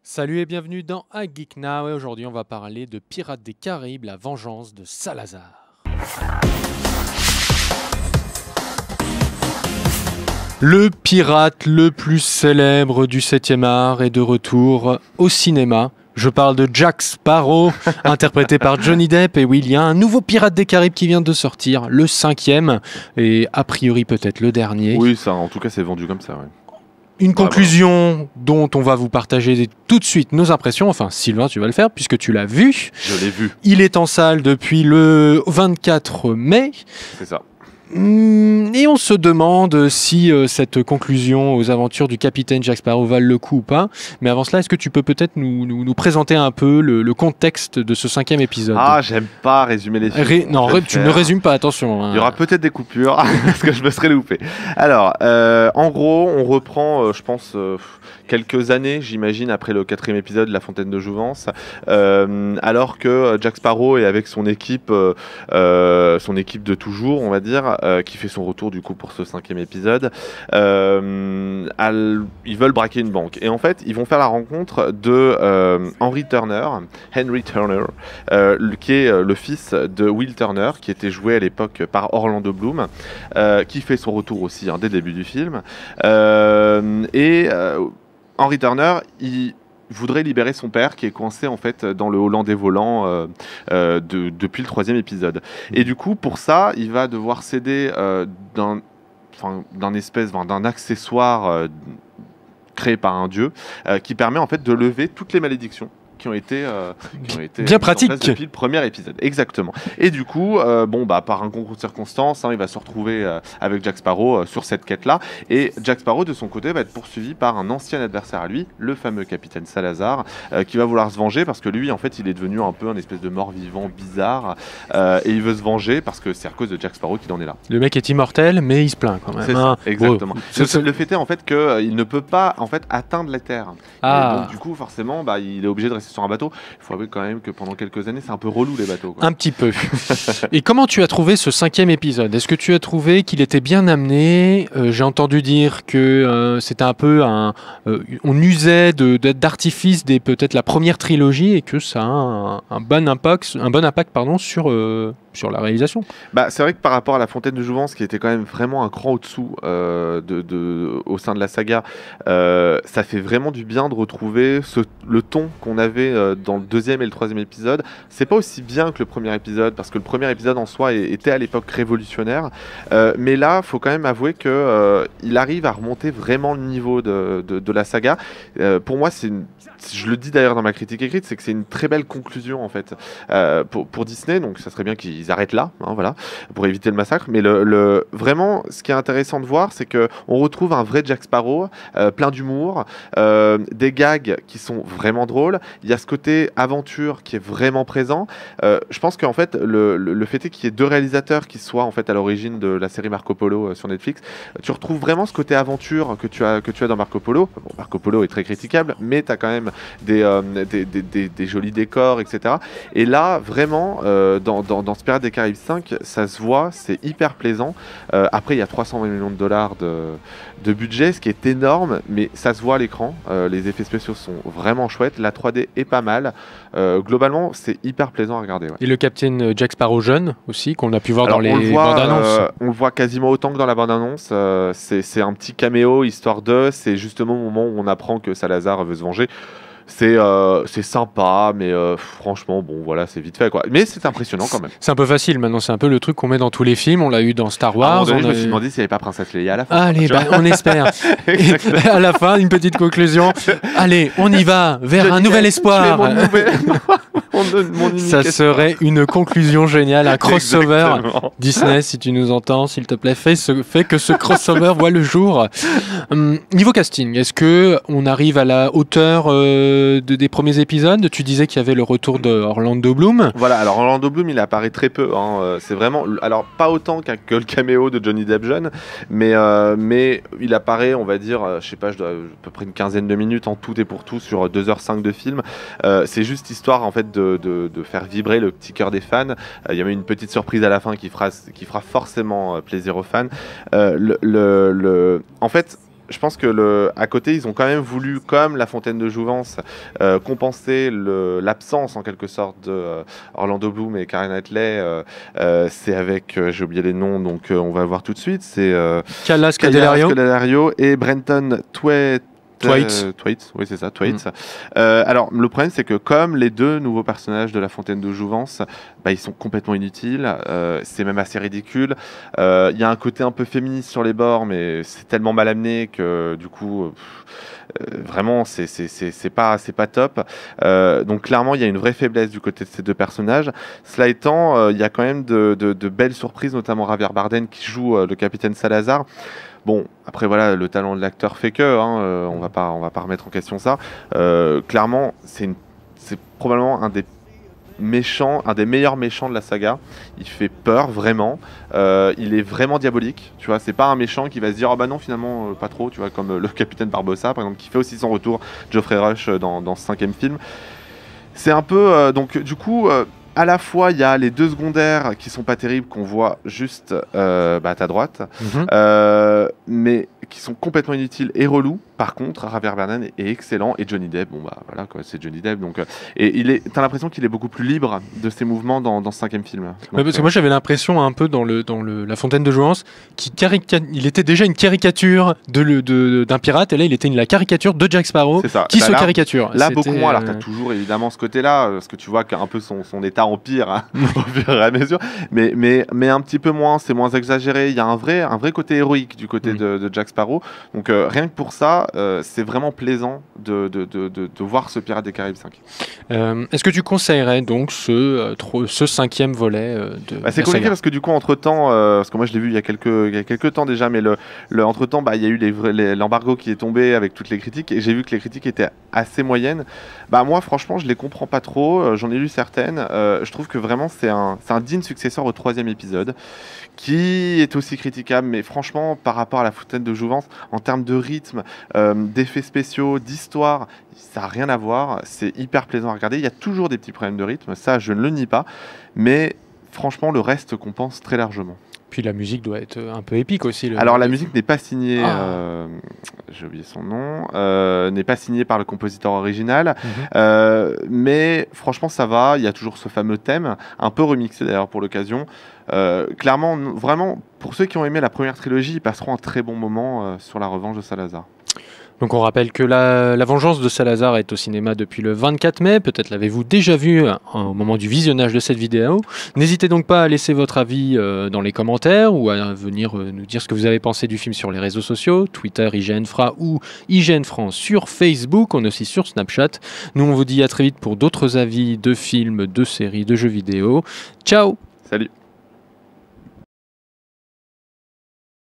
Salut et bienvenue dans A Geek Now et aujourd'hui on va parler de Pirates des Caraïbes, la vengeance de Salazar. Le pirate le plus célèbre du 7e art est de retour au cinéma. Je parle de Jack Sparrow, interprété par Johnny Depp. Et oui, il y a un nouveau Pirate des Caraïbes qui vient de sortir, le 5e, et a priori peut-être le dernier. Oui, ça, en tout cas, c'est vendu comme ça, ouais. Une conclusion dont on va vous partager tout de suite nos impressions. Enfin, Sylvain, tu vas le faire puisque tu l'as vu. Je l'ai vu. Il est en salle depuis le 24 mai. C'est ça. Et on se demande si cette conclusion aux aventures du capitaine Jack Sparrow valent le coup ou pas. Mais avant cela, est-ce que tu peux peut-être nous présenter un peu le contexte de ce 5e épisode? Ah, j'aime pas résumer les films. Non, tu ne résumes pas, attention. Hein. Il y aura peut-être des coupures, parce que je me serais loupé. Alors, en gros, on reprend, je pense, quelques années, j'imagine, après le 4e épisode de La Fontaine de Jouvence, alors que Jack Sparrow est avec son équipe de toujours, on va dire, qui fait son retour du coup pour ce 5e épisode. Ils veulent braquer une banque. Et en fait, ils vont faire la rencontre de Henry Turner, qui est le fils de Will Turner, qui était joué à l'époque par Orlando Bloom, qui fait son retour aussi dès le début du film. Henry Turner, il voudrait libérer son père qui est coincé en fait dans le Hollandais volant depuis le 3e épisode. Et du coup, pour ça, il va devoir céder d'un accessoire créé par un dieu qui permet en fait de lever toutes les malédictions qui ont été bien pratique depuis le premier épisode. Exactement. Et du coup, par un concours de circonstances, il va se retrouver avec Jack Sparrow sur cette quête-là. Et Jack Sparrow, de son côté, va être poursuivi par un ancien adversaire à lui, le fameux capitaine Salazar, qui va vouloir se venger parce que lui, en fait, il est devenu un peu un espèce de mort-vivant bizarre. Et il veut se venger parce que c'est à cause de Jack Sparrow qu'il en est là. Le mec est immortel, mais il se plaint quand même. C'est ça, exactement. Le fait est en fait qu'il ne peut pas atteindre les terres. Et donc, du coup, forcément, il est obligé de rester sur un bateau. Il faut avouer quand même que pendant quelques années, c'est un peu relou les bateaux, quoi. Un petit peu. Et comment tu as trouvé ce 5e épisode? Est-ce que tu as trouvé qu'il était bien amené? J'ai entendu dire que c'était un peu on usait d'artifice peut-être la première trilogie et que ça a un bon impact sur la réalisation. C'est vrai que par rapport à La Fontaine de Jouvence, qui était quand même vraiment un cran au-dessous au sein de la saga, ça fait vraiment du bien de retrouver le ton qu'on avait dans le 2e et le 3e épisode. C'est pas aussi bien que le premier épisode, parce que le premier épisode en soi était à l'époque révolutionnaire, mais là, faut quand même avouer que il arrive à remonter vraiment le niveau de la saga. Pour moi, je le dis d'ailleurs dans ma critique écrite, c'est que c'est une très belle conclusion en fait pour Disney, donc ça serait bien qu'ils arrêtent là, voilà, pour éviter le massacre. Mais vraiment, ce qui est intéressant de voir, c'est que on retrouve un vrai Jack Sparrow, plein d'humour, des gags qui sont vraiment drôles. Il y a ce côté aventure qui est vraiment présent. Je pense qu'en fait, le fait est qu'il y ait 2 réalisateurs qui soient en fait à l'origine de la série Marco Polo sur Netflix. Tu retrouves vraiment ce côté aventure que tu as dans Marco Polo. Bon, Marco Polo est très critiquable, mais tu as quand même des jolis décors, etc. Et là, vraiment, dans ce Pirates des Caraïbes 5, ça se voit, c'est hyper plaisant. Après, il y a 320 millions de dollars de budget, ce qui est énorme, mais ça se voit à l'écran. Les effets spéciaux sont vraiment chouettes. La 3D est pas mal. Globalement, c'est hyper plaisant à regarder. Ouais. Et le capitaine Jack Sparrow jeune aussi, qu'on a pu voir dans les bandes annonces. On le voit quasiment autant que dans la bande annonce. C'est un petit caméo, histoire de. C'est justement au moment où on apprend que Salazar veut se venger. C'est sympa, mais franchement, bon, voilà, c'est vite fait, quoi. Mais c'est impressionnant quand même. C'est un peu facile maintenant, c'est un peu le truc qu'on met dans tous les films. On l'a eu dans Star Wars. À un moment donné, je me suis demandé s'il n'y avait pas Princesse Leia à la fin. Allez, on espère. Et à la fin, une petite conclusion. Allez, on y va vers un nouvel espoir. Ça serait une conclusion géniale, un crossover. Exactement. Disney, si tu nous entends, s'il te plaît, fais que ce crossover voit le jour. Niveau casting, est-ce que on arrive à la hauteur des premiers épisodes? Tu disais qu'il y avait le retour de Orlando Bloom. Voilà, alors Orlando Bloom, il apparaît très peu. C'est vraiment, alors pas autant que le caméo de Johnny Depp jeune, mais il apparaît, on va dire, je sais pas, à peu près une quinzaine de minutes en tout et pour tout sur 2h05 de film. C'est juste histoire en fait de faire vibrer le petit cœur des fans. Il y avait une petite surprise à la fin qui fera forcément plaisir aux fans. En fait, je pense que à côté, ils ont quand même voulu, comme La Fontaine de Jouvence, compenser l'absence en quelque sorte de Orlando Bloom et Keira Knightley. C'est avec, j'ai oublié les noms, donc on va le voir tout de suite. C'est Callas Scodelario et Brenton Thwaites. Oui, c'est ça, Thwaites. Alors, le problème, c'est que comme les deux nouveaux personnages de La Fontaine de Jouvence, ils sont complètement inutiles. C'est même assez ridicule. Il y a un côté un peu féministe sur les bords, mais c'est tellement mal amené que du coup, vraiment, c'est pas top. Donc, clairement, il y a une vraie faiblesse du côté de ces deux personnages. Cela étant, il y a quand même de belles surprises, notamment Javier Bardem qui joue le capitaine Salazar. Bon, après voilà, le talent de l'acteur fait que, on va pas remettre en question ça. Clairement, c'est probablement un des meilleurs méchants de la saga. Il fait peur vraiment. Il est vraiment diabolique. Tu vois, c'est pas un méchant qui va se dire oh bah non finalement pas trop. Tu vois, comme le capitaine Barbossa par exemple, qui fait aussi son retour, Geoffrey Rush dans ce 5e film. C'est un peu donc du coup. À la fois, il y a les deux secondaires qui sont pas terribles, qu'on voit juste à ta droite, mais qui sont complètement inutiles et relous. Par contre, Javier Bardem est excellent et Johnny Depp, bon bah voilà quoi, c'est Johnny Depp. Donc, et t'as l'impression qu'il est beaucoup plus libre de ses mouvements dans ce 5e film. Donc, parce que moi j'avais l'impression un peu dans La Fontaine de Jouvence, il était déjà une caricature d'un pirate, et là il était la caricature de Jack Sparrow qui se caricature. Là beaucoup moins. Alors t'as toujours évidemment ce côté-là, parce que tu vois qu'un peu son état empire au fur et à mesure, mais un petit peu moins, c'est moins exagéré. Il y a un vrai côté héroïque du côté de Jack Sparrow. Donc rien que pour ça, c'est vraiment plaisant de voir ce Pirates des Caraïbes 5. Est-ce que tu conseillerais donc ce 5e volet de c'est compliqué parce que du coup entre-temps, parce que moi je l'ai vu il y a quelques temps déjà, mais entre-temps il y a eu l'embargo qui est tombé avec toutes les critiques, et j'ai vu que les critiques étaient assez moyennes. Moi franchement je les comprends pas trop, j'en ai lu certaines. Je trouve que vraiment c'est un digne successeur au 3e épisode, qui est aussi critiquable, mais franchement par rapport à La Fontaine de Jouvence, en termes de rythme, d'effets spéciaux, d'histoire, ça n'a rien à voir. C'est hyper plaisant à regarder. Il y a toujours des petits problèmes de rythme, ça je ne le nie pas, mais franchement le reste compense très largement. Puis la musique doit être un peu épique aussi. Alors la musique n'est pas signée, j'ai oublié son nom, n'est pas signée par le compositeur original, mais franchement ça va, il y a toujours ce fameux thème, un peu remixé d'ailleurs pour l'occasion. Clairement, vraiment, pour ceux qui ont aimé la première trilogie, ils passeront un très bon moment sur La Revanche de Salazar. Donc on rappelle que la Vengeance de Salazar est au cinéma depuis le 24 mai, peut-être l'avez-vous déjà vu au moment du visionnage de cette vidéo. N'hésitez donc pas à laisser votre avis dans les commentaires ou à venir nous dire ce que vous avez pensé du film sur les réseaux sociaux, Twitter, IGN-FRA ou IGN-France sur Facebook, on est aussi sur Snapchat. Nous on vous dit à très vite pour d'autres avis de films, de séries, de jeux vidéo. Ciao! Salut!